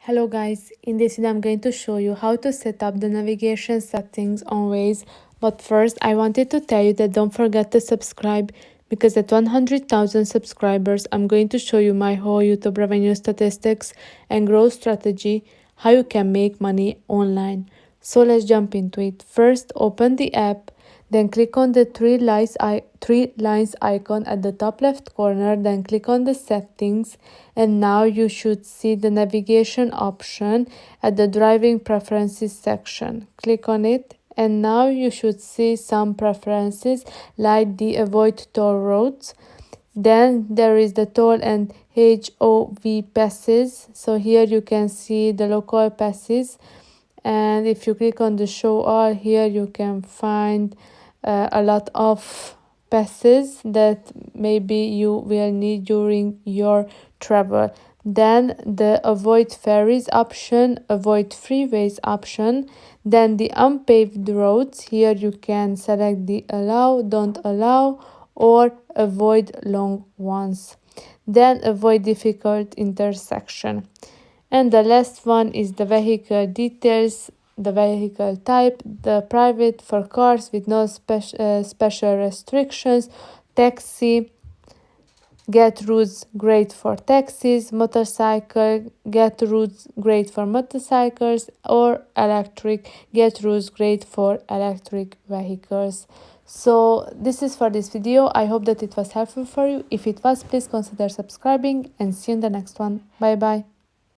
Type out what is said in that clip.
Hello guys, in this video I'm going to show you how to set up the navigation settings on Waze. But first I wanted to tell you that don't forget to subscribe, because at 100,000 subscribers I'm going to show you my whole YouTube revenue statistics and growth strategy, how you can make money online. So let's jump into it. First, open the app, then click on the three lines icon at the top left corner, then click on the settings, and now you should see the navigation option at the driving preferences section. Click on it, and now you should see some preferences like the avoid toll roads. Then there is the toll and HOV passes. So here you can see the local passes, and if you click on the show all, here you can find a lot of passes that maybe you will need during your travel. Then the avoid ferries option, avoid freeways option, then the unpaved roads. Here you can select the allow, don't allow, or avoid long ones. Then avoid difficult intersection. And the last one is the vehicle details, the vehicle type, the private for cars with no special restrictions, taxi, get routes great for taxis, motorcycle, get routes great for motorcycles, or electric, get routes great for electric vehicles. So this is for this video. I hope that it was helpful for you. If it was, please consider subscribing, and see you in the next one. Bye bye.